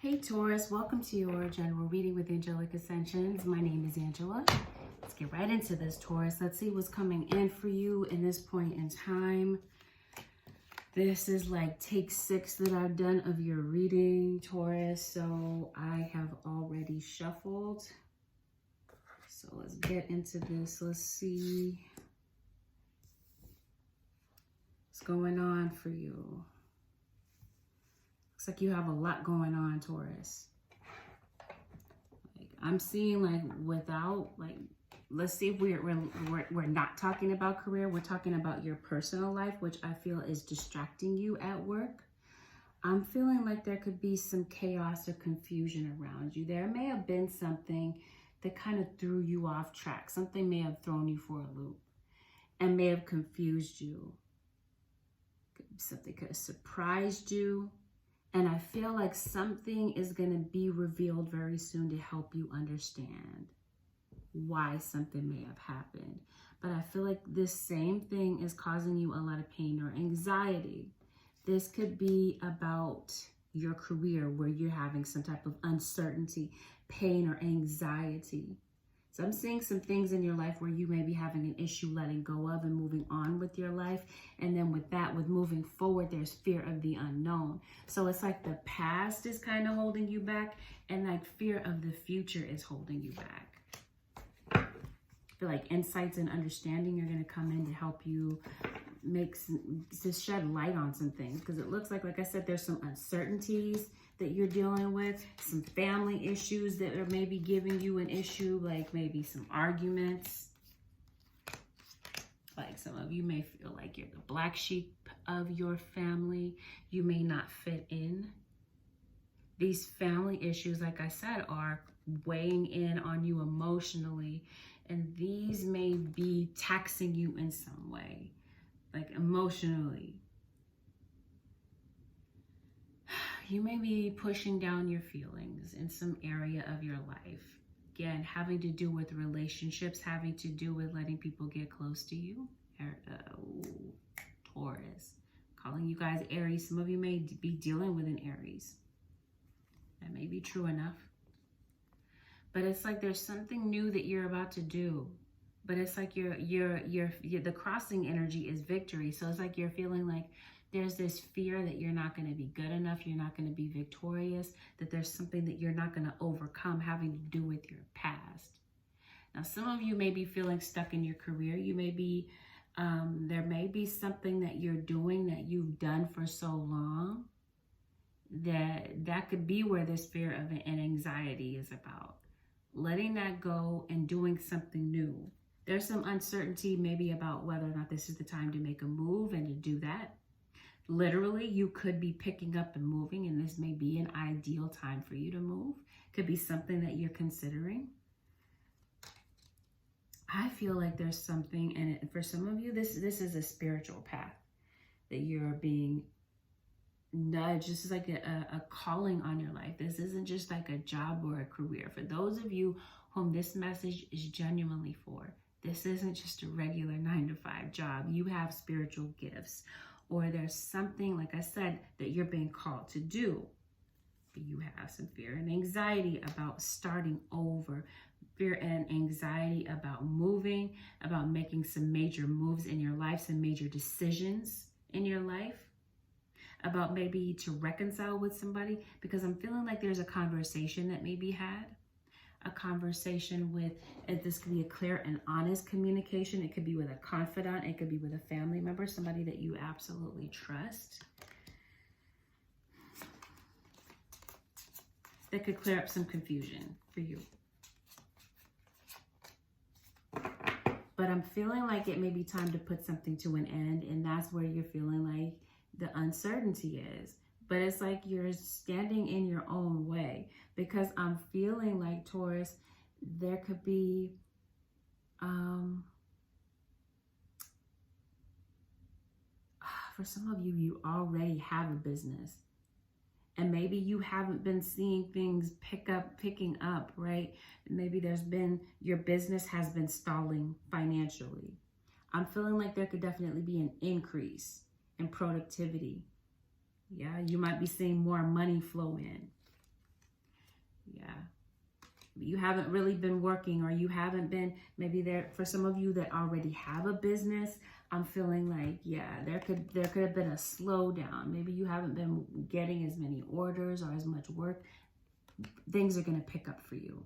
Hey Taurus, welcome to your general reading with Angelic Ascensions. My name is Angela. Let's get right into this, Taurus. Let's see what's coming in for you in this point in time. This is like take 6 that I've done of your reading, Taurus. So I have already shuffled. So let's get into this. Let's see what's going on for you. Looks like you have a lot going on, Taurus. Like, I'm seeing like without like, let's see if we're not talking about career. We're talking about your personal life, which I feel is distracting you at work. I'm feeling like there could be some chaos or confusion around you. There may have been something that kind of threw you off track. Something may have thrown you for a loop and may have confused you. Something could have surprised you. And I feel like something is going to be revealed very soon to help you understand why something may have happened. But I feel like this same thing is causing you a lot of pain or anxiety. This could be about your career where you're having some type of uncertainty, pain, or anxiety. So I'm seeing some things in your life where you may be having an issue letting go of and moving on with your life. And then with that, with moving forward, there's fear of the unknown. So it's like the past is kind of holding you back and like fear of the future is holding you back. I feel like insights and understanding are going to come in to help you to shed light on some things. Because it looks like I said, there's some uncertainties that you're dealing with, some family issues that are maybe giving you an issue, like maybe some arguments. Like some of you may feel like you're the black sheep of your family. You may not fit in. These family issues, like I said, are weighing in on you emotionally, and these may be taxing you in some way, like emotionally. You may be pushing down your feelings in some area of your life. Again, having to do with relationships, having to do with letting people get close to you. Taurus. Calling you guys Aries. Some of you may be dealing with an Aries. That may be true enough. But it's like there's something new that you're about to do. But it's like the crossing energy is victory. So it's like you're feeling like there's this fear that you're not going to be good enough, you're not going to be victorious, that there's something that you're not going to overcome having to do with your past. Now, some of you may be feeling stuck in your career. You may be, there may be something that you're doing that you've done for so long that could be where this fear of an anxiety is about. Letting that go and doing something new. There's some uncertainty maybe about whether or not this is the time to make a move and to do that. Literally, you could be picking up and moving, and this may be an ideal time for you to move. Could be something that you're considering. I feel like there's something, and for some of you, this is a spiritual path that you're being nudged. This is like a calling on your life. This isn't just like a job or a career. For those of you whom this message is genuinely for, this isn't just a regular 9-to-5 job. You have spiritual gifts. Or there's something, like I said, that you're being called to do. But you have some fear and anxiety about starting over. Fear and anxiety about moving, about making some major moves in your life, some major decisions in your life. About maybe to reconcile with somebody. Because I'm feeling like there's a conversation that may be had. A conversation with, this could be a clear and honest communication. It could be with a confidant. It could be with a family member, somebody that you absolutely trust. That could clear up some confusion for you. But I'm feeling like it may be time to put something to an end, and that's where you're feeling like the uncertainty is. But it's like you're standing in your own way, because I'm feeling like, Taurus, there could be for some of you, you already have a business. And maybe you haven't been seeing things picking up, right? Maybe your business has been stalling financially. I'm feeling like there could definitely be an increase in productivity. Yeah, you might be seeing more money flow in. Yeah. You haven't really been working, or you haven't been, maybe there, for some of you that already have a business, I'm feeling like, yeah, there could have been a slowdown. Maybe you haven't been getting as many orders or as much work. Things are going to pick up for you.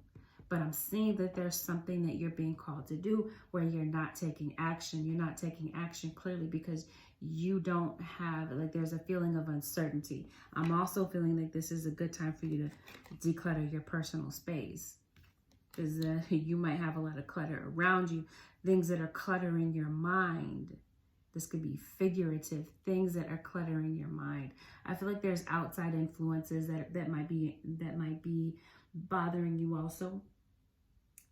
But I'm seeing that there's something that you're being called to do where you're not taking action. You're not taking action clearly because you don't have, like, there's a feeling of uncertainty. I'm also feeling like this is a good time for you to declutter your personal space. Because you might have a lot of clutter around you, things that are cluttering your mind. This could be figurative things that are cluttering your mind. I feel like there's outside influences that might be bothering you also.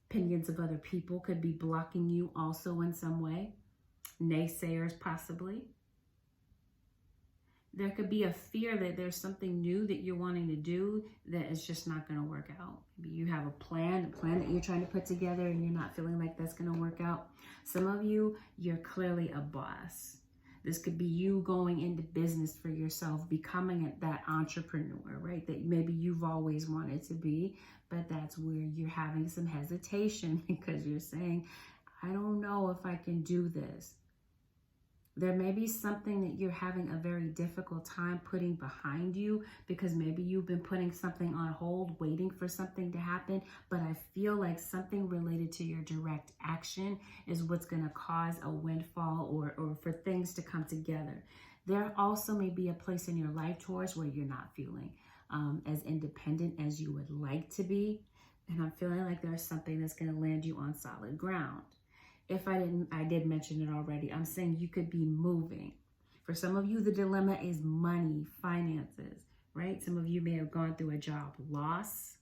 Opinions of other people could be blocking you also in some way. Naysayers possibly. There could be a fear that there's something new that you're wanting to do that is just not going to work out. Maybe you have a plan that you're trying to put together and you're not feeling like that's going to work out. Some of you, you're clearly a boss. This could be you going into business for yourself, becoming that entrepreneur, right? That maybe you've always wanted to be, but that's where you're having some hesitation because you're saying, I don't know if I can do this. There may be something that you're having a very difficult time putting behind you because maybe you've been putting something on hold, waiting for something to happen. But I feel like something related to your direct action is what's going to cause a windfall or for things to come together. There also may be a place in your life, Taurus, where you're not feeling as independent as you would like to be. And I'm feeling like there's something that's going to land you on solid ground. If I did mention it already. I'm saying you could be moving. For some of you, the dilemma is money, finances, right? Some of you may have gone through a job loss.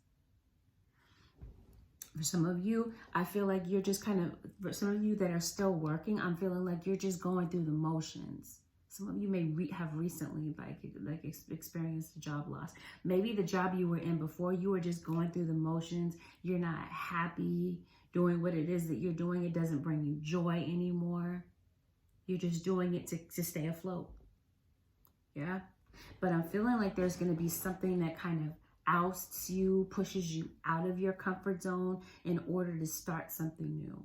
For some of you, I feel like you're just for some of you that are still working, I'm feeling like you're just going through the motions. Some of you may have recently experienced a job loss. Maybe the job you were in before, you were just going through the motions. You're not happy doing what it is that you're doing. It doesn't bring you joy anymore. You're just doing it to stay afloat. Yeah. But I'm feeling like there's going to be something that kind of ousts you, pushes you out of your comfort zone in order to start something new.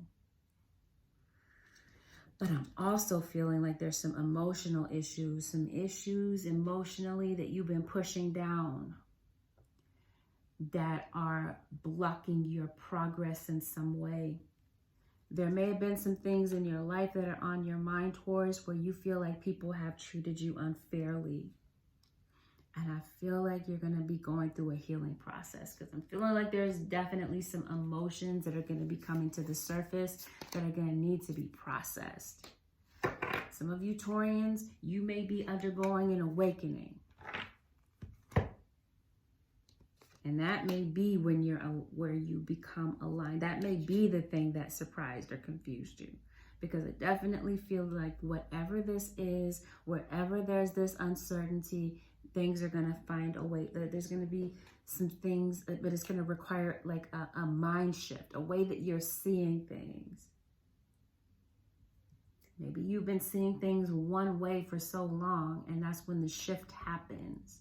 But I'm also feeling like there's some emotional issues, some issues emotionally that you've been pushing down that are blocking your progress in some way. There may have been some things in your life that are on your mind, Taurus, where you feel like people have treated you unfairly. And I feel like you're going to be going through a healing process because I'm feeling like there's definitely some emotions that are going to be coming to the surface that are going to need to be processed. Some of you Taurians, you may be undergoing an awakening. And that may be when where you become aligned. That may be the thing that surprised or confused you. Because it definitely feels like whatever this is, wherever there's this uncertainty, things are going to find a way. There's going to be some things, but it's going to require like a mind shift, a way that you're seeing things. Maybe you've been seeing things one way for so long, and that's when the shift happens.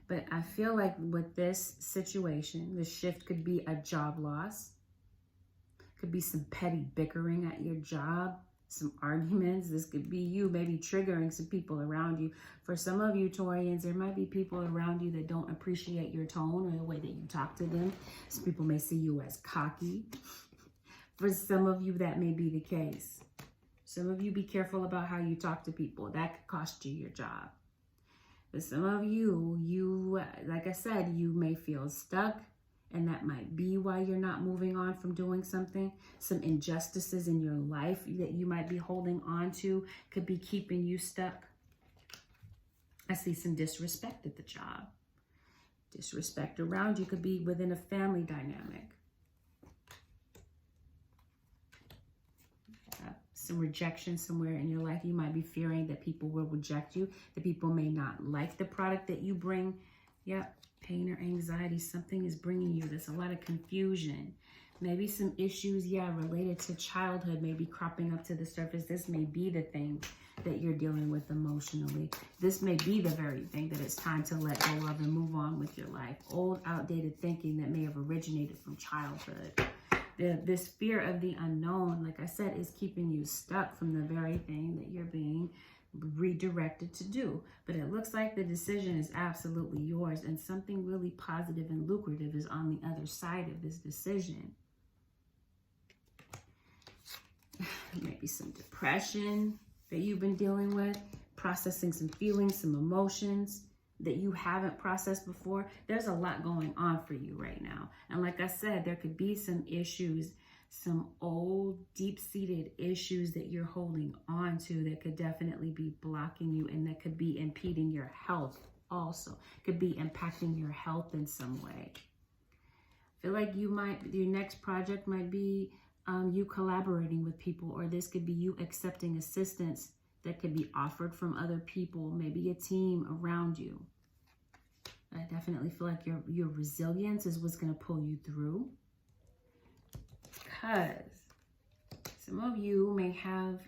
But I feel like with this situation, the shift could be a job loss. Could be some petty bickering at your job, some arguments. This could be you maybe triggering some people around you. For some of you Taurians, there might be people around you that don't appreciate your tone or the way that you talk to them. Some people may see you as cocky. For some of you, that may be the case. Some of you, be careful about how you talk to people. That could cost you your job. But some of you, like I said, you may feel stuck, and that might be why you're not moving on from doing something. Some injustices in your life that you might be holding on to could be keeping you stuck. I see some disrespect at the job. Disrespect around you could be within a family dynamic. Some rejection somewhere in your life. You might be fearing that people will reject you, that people may not like the product that you bring. Yep, pain or anxiety, something is bringing you this, a lot of confusion. Maybe some issues, related to childhood may be cropping up to the surface. This may be the thing that you're dealing with emotionally. This may be the very thing that it's time to let go of and move on with your life. Old, outdated thinking that may have originated from childhood. This fear of the unknown, like I said, is keeping you stuck from the very thing that you're being redirected to do. But it looks like the decision is absolutely yours, and something really positive and lucrative is on the other side of this decision. Maybe some depression that you've been dealing with, processing some feelings, some emotions that you haven't processed before. There's a lot going on for you right now. And like I said, there could be some issues, some old deep-seated issues that you're holding on to that could definitely be blocking you, and that could be impeding your health also. Could be impacting your health in some way. I feel like your next project might be you collaborating with people, or this could be you accepting assistance that could be offered from other people, maybe a team around you. I definitely feel like your resilience is what's going to pull you through, because some of you may have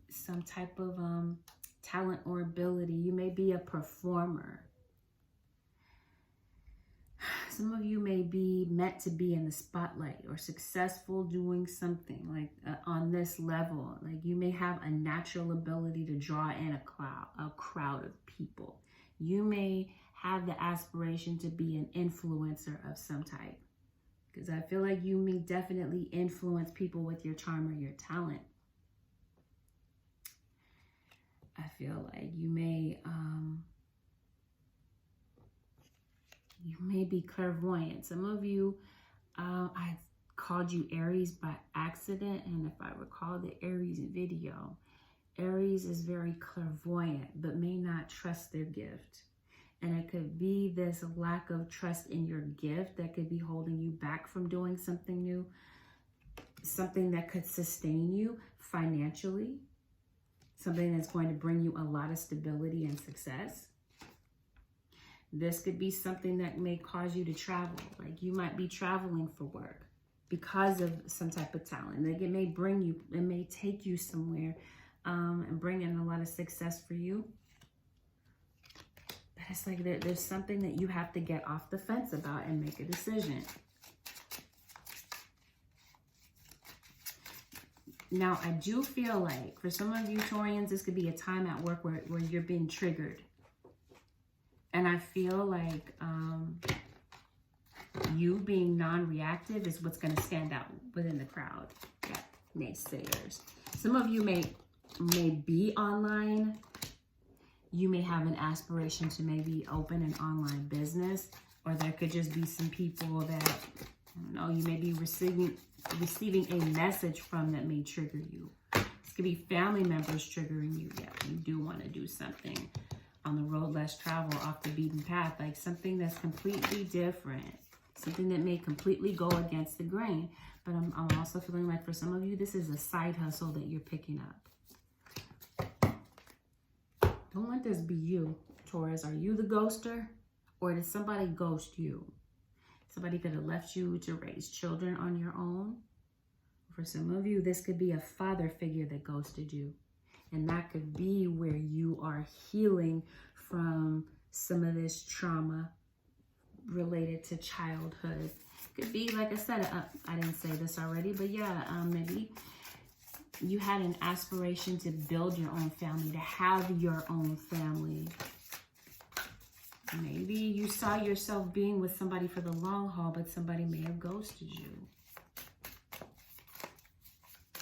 some type of talent or ability. You may be a performer. Some of you may be meant to be in the spotlight or successful doing something like on this level. Like you may have a natural ability to draw in a crowd of people. You may have the aspiration to be an influencer of some type, because I feel like you may definitely influence people with your charm or your talent. I feel like you may be clairvoyant. Some of you, I called you Aries by accident, and if I recall the Aries video, Aries is very clairvoyant but may not trust their gift. And it could be this lack of trust in your gift that could be holding you back from doing something new, something that could sustain you financially, something that's going to bring you a lot of stability and success. This could be something that may cause you to travel. Like you might be traveling for work because of some type of talent. Like it may take you somewhere and bring in a lot of success for you. But it's like there's something that you have to get off the fence about and make a decision. Now, I do feel like for some of you Taurians, this could be a time at work where you're being triggered. And I feel like you being non-reactive is what's going to stand out within the crowd. Yeah, naysayers. Some of you may be online. You may have an aspiration to maybe open an online business, or there could just be some people that, I don't know, you may be receiving a message from that may trigger you. This could be family members triggering you. Yeah, you do want to do something on the road less travel, off the beaten path, like something that's completely different, something that may completely go against the grain. But I'm also feeling like for some of you, this is a side hustle that you're picking up. Don't let this be you, Taurus. Are you the ghoster, or did somebody ghost you? Somebody could have left you to raise children on your own. For some of you, this could be a father figure that ghosted you. And that could be where you are healing from some of this trauma related to childhood. Could be, like I said, I didn't say this already, but yeah, maybe you had an aspiration to build your own family, to have your own family. Maybe you saw yourself being with somebody for the long haul, but somebody may have ghosted you.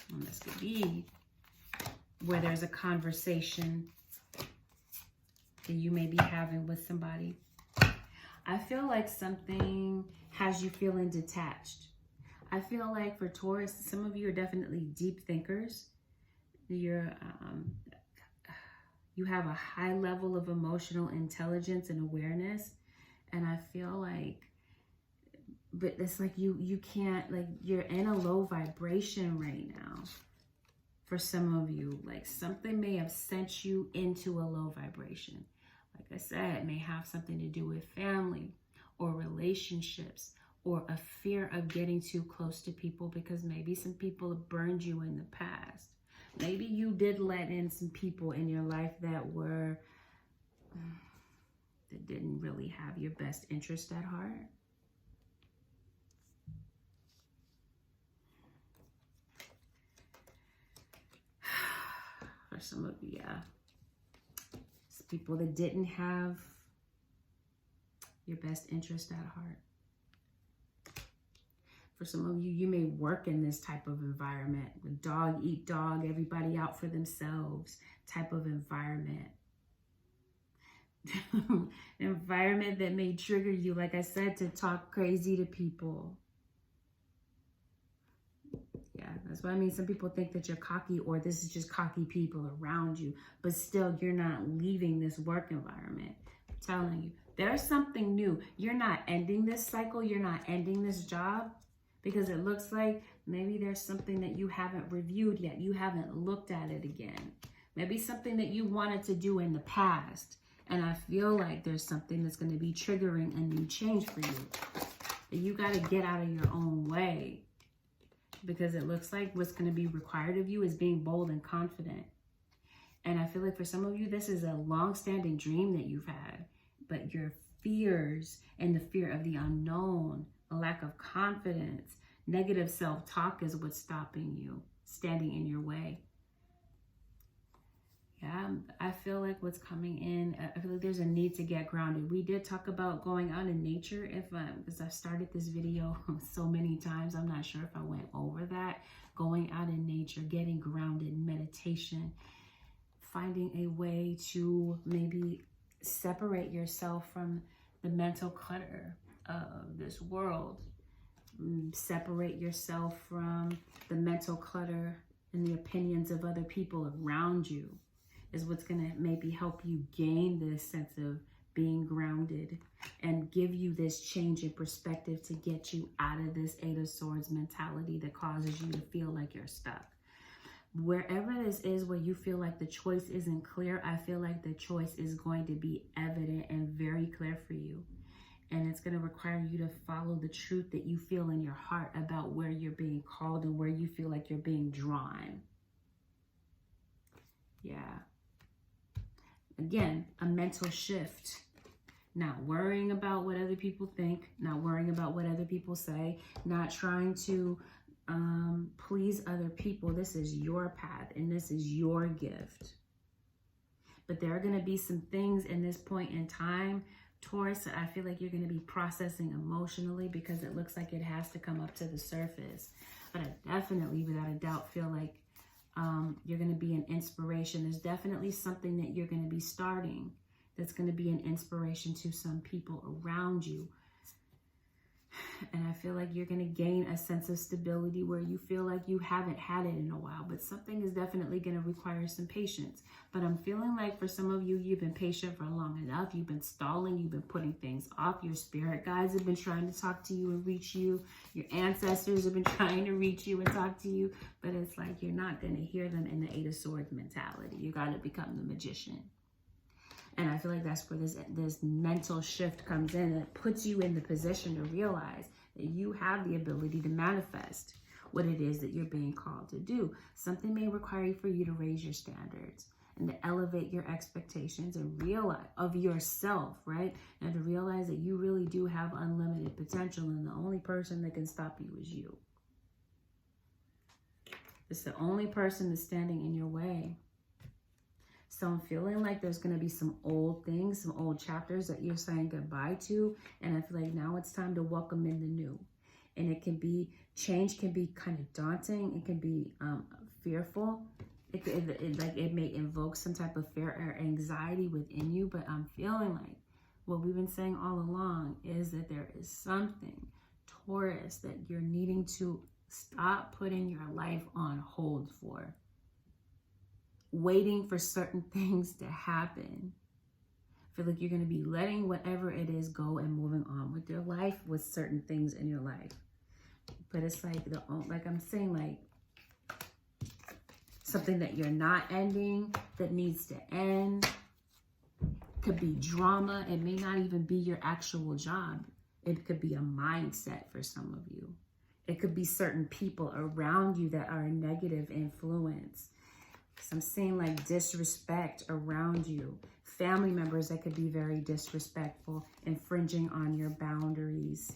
And this could be where there's a conversation that you may be having with somebody. I feel like something has you feeling detached. I feel like for Taurus, some of you are definitely deep thinkers. You have a high level of emotional intelligence and awareness. And I feel like, but it's like you can't, like you're in a low vibration right now. For some of you, like something may have sent you into a low vibration. Like I said, it may have something to do with family or relationships or a fear of getting too close to people because maybe some people have burned you in the past. Maybe you did let in some people in your life that didn't really have your best interest at heart. For some of you, yeah. Some people that didn't have your best interest at heart. For some of you, you may work in this type of environment, with dog eat dog, everybody out for themselves type of environment. An environment that may trigger you, like I said, to talk crazy to people. Yeah, that's what I mean. Some people think that you're cocky, or this is just cocky people around you, but still you're not leaving this work environment. I'm telling you, there's something new. You're not ending this cycle. You're not ending this job. Because it looks like maybe there's something that you haven't reviewed yet. You haven't looked at it again. Maybe something that you wanted to do in the past. And I feel like there's something that's going to be triggering a new change for you. That you got to get out of your own way. Because it looks like what's going to be required of you is being bold and confident. And I feel like for some of you, this is a long-standing dream that you've had. But your fears and the fear of the unknown, a lack of confidence, negative self-talk is what's stopping you, standing in your way. Yeah, I feel like what's coming in, I feel like there's a need to get grounded. We did talk about going out in nature, because I've started this video so many times. I'm not sure if I went over that. Going out in nature, getting grounded, meditation, finding a way to maybe separate yourself from the mental clutter of this world. Separate yourself from the mental clutter and the opinions of other people around you is what's going to maybe help you gain this sense of being grounded and give you this change in perspective to get you out of this Eight of Swords mentality that causes you to feel like you're stuck. Wherever this is where you feel like the choice isn't clear, I feel like the choice is going to be evident and very clear for you. And it's going to require you to follow the truth that you feel in your heart about where you're being called and where you feel like you're being drawn. Yeah. Again, a mental shift. Not worrying about what other people think, not worrying about what other people say, not trying to please other people. This is your path and this is your gift. But there are going to be some things in this point in time, Taurus, that I feel like you're going to be processing emotionally because it looks like it has to come up to the surface. But I definitely, without a doubt, feel like you're going to be an inspiration. There's definitely something that you're going to be starting that's going to be an inspiration to some people around you. And I feel like you're going to gain a sense of stability where you feel like you haven't had it in a while, but something is definitely going to require some patience. But I'm feeling like for some of you, you've been patient for long enough. You've been stalling. You've been putting things off. Your spirit guides have been trying to talk to you and reach you. Your ancestors have been trying to reach you and talk to you, but it's like you're not going to hear them in the Eight of Swords mentality. You got to become the magician. And I feel like that's where this mental shift comes in. It puts you in the position to realize that you have the ability to manifest what it is that you're being called to do. Something may require for you to raise your standards and to elevate your expectations and realize of yourself, right? And to realize that you really do have unlimited potential and the only person that can stop you is you. It's the only person that's standing in your way. So I'm feeling like there's going to be some old things, some old chapters that you're saying goodbye to. And I feel like now it's time to welcome in the new. And it can be, change can be kind of daunting. It can be fearful. It may invoke some type of fear or anxiety within you. But I'm feeling like what we've been saying all along is that there is something, Taurus, that you're needing to stop putting your life on hold for. Waiting for certain things to happen. I feel like you're going to be letting whatever it is go and moving on with your life with certain things in your life. But it's like, I'm saying, like something that you're not ending, that needs to end. Could be drama. It may not even be your actual job. It could be a mindset for some of you. It could be certain people around you that are a negative influence. So I'm seeing like disrespect around you. Family members that could be very disrespectful, infringing on your boundaries.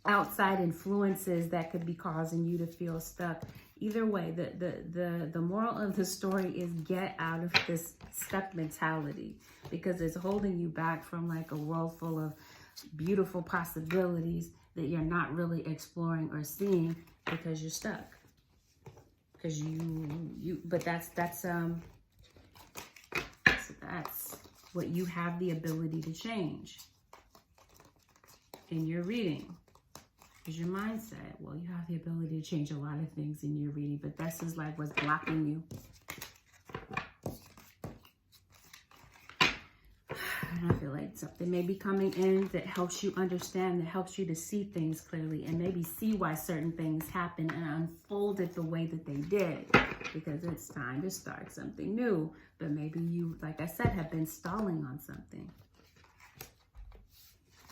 Outside influences that could be causing you to feel stuck. Either way, the moral of the story is get out of this stuck mentality, because it's holding you back from like a world full of beautiful possibilities that you're not really exploring or seeing because you're stuck. Because but that's what you have the ability to change in your reading. Is your mindset. Well, you have the ability to change a lot of things in your reading, but this is like what's blocking you. And I feel like something may be coming in that helps you understand, that helps you to see things clearly, and maybe see why certain things happen and unfolded the way that they did, because it's time to start something new. But maybe you, like I said, have been stalling on something.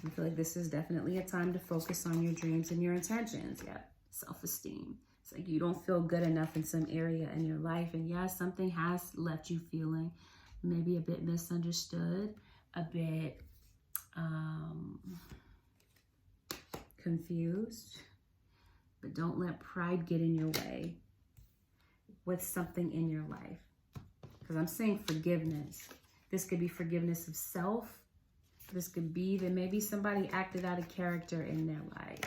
I feel like this is definitely a time to focus on your dreams and your intentions. Yeah, self-esteem. It's like you don't feel good enough in some area in your life. And yes, something has left you feeling maybe a bit misunderstood, a bit confused. But don't let pride get in your way with something in your life. Because I'm saying forgiveness. This could be forgiveness of self. This could be that maybe somebody acted out of character in their life,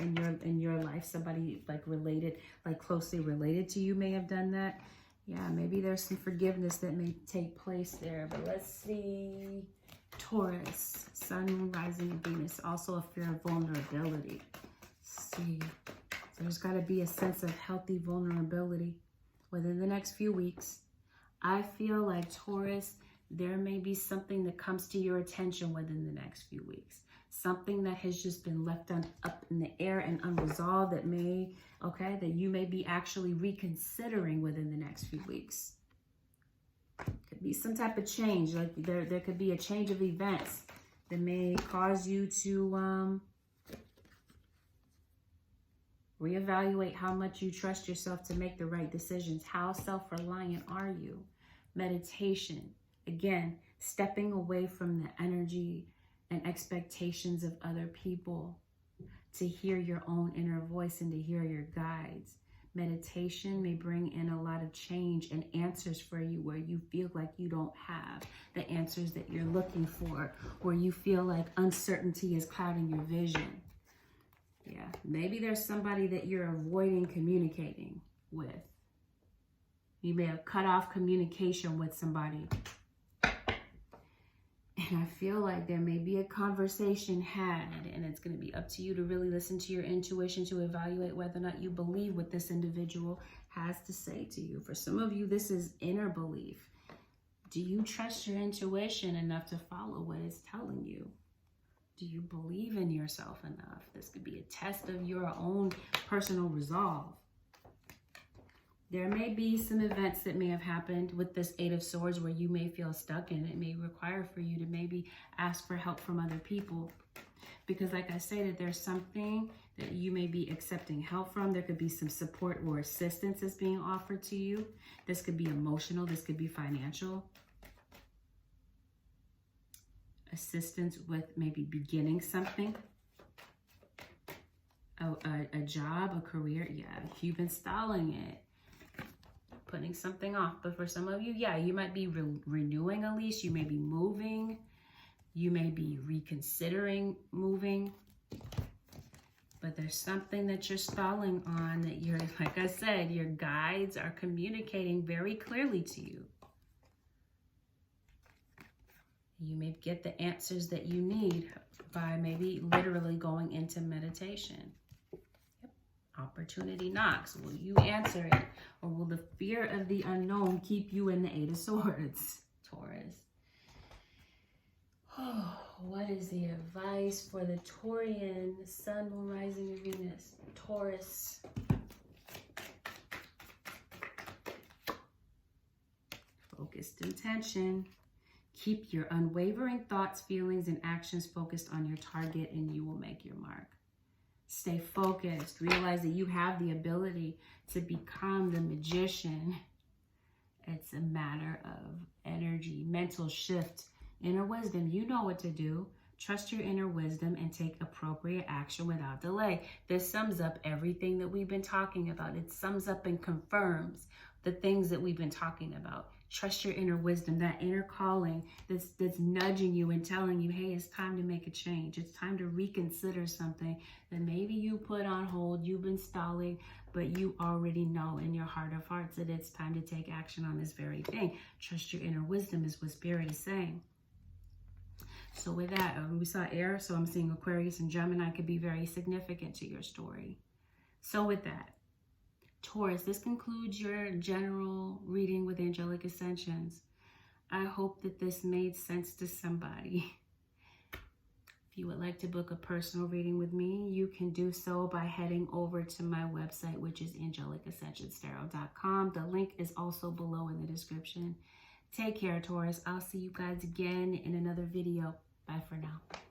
in your life. Somebody like related, like closely related to you may have done that. Yeah, maybe there's some forgiveness that may take place there. But let's see. Taurus, Sun, Moon, Rising, and Venus. Also a fear of vulnerability. Let's see. So there's got to be a sense of healthy vulnerability within the next few weeks. I feel like Taurus, there may be something that comes to your attention within the next few weeks. Something that has just been left up in the air and unresolved that that you may be actually reconsidering within the next few weeks. Could be some type of change. Like there could be a change of events that may cause you to reevaluate how much you trust yourself to make the right decisions. How self-reliant are you? Meditation. Again, stepping away from the energy and expectations of other people to hear your own inner voice and to hear your guides. Meditation may bring in a lot of change and answers for you where you feel like you don't have the answers that you're looking for, where you feel like uncertainty is clouding your vision. Yeah, maybe there's somebody that you're avoiding communicating with. You may have cut off communication with somebody. And I feel like there may be a conversation had, and it's going to be up to you to really listen to your intuition to evaluate whether or not you believe what this individual has to say to you. For some of you, this is inner belief. Do you trust your intuition enough to follow what it's telling you? Do you believe in yourself enough? This could be a test of your own personal resolve. There may be some events that may have happened with this Eight of Swords where you may feel stuck, and it may require for you to maybe ask for help from other people. Because like I stated, there's something that you may be accepting help from. There could be some support or assistance that's being offered to you. This could be emotional. This could be financial. Assistance with maybe beginning something. A job, a career. Yeah, you've been stalling it. Putting something off. But for some of you, yeah, you might be renewing a lease. You may be moving. You may be reconsidering moving. But there's something that you're stalling on that you're, like I said, your guides are communicating very clearly to you. You may get the answers that you need by maybe literally going into meditation. Opportunity knocks. Will you answer it? Or will the fear of the unknown keep you in the Eight of Swords, Taurus? Oh, what is the advice for the Taurian, Sun, Moon, Rising, and Venus? Taurus. Focused intention. Keep your unwavering thoughts, feelings, and actions focused on your target, and you will make your mark. Stay focused. Realize that you have the ability to become the magician. It's a matter of energy, mental shift, inner wisdom. You know what to do. Trust your inner wisdom and take appropriate action without delay. This sums up everything that we've been talking about. It sums up and confirms the things that we've been talking about. Trust your inner wisdom, that inner calling that's nudging you and telling you, hey, it's time to make a change. It's time to reconsider something that maybe you put on hold, you've been stalling, but you already know in your heart of hearts that it's time to take action on this very thing. Trust your inner wisdom is what Spirit is saying. So with that, we saw air, so I'm seeing Aquarius and Gemini could be very significant to your story. So with that, Taurus, this concludes your general reading with Angelic Ascensions. I hope that this made sense to somebody. If you would like to book a personal reading with me, you can do so by heading over to my website, which is angelicascensionstarot.com. The link is also below in the description. Take care, Taurus. I'll see you guys again in another video. Bye for now.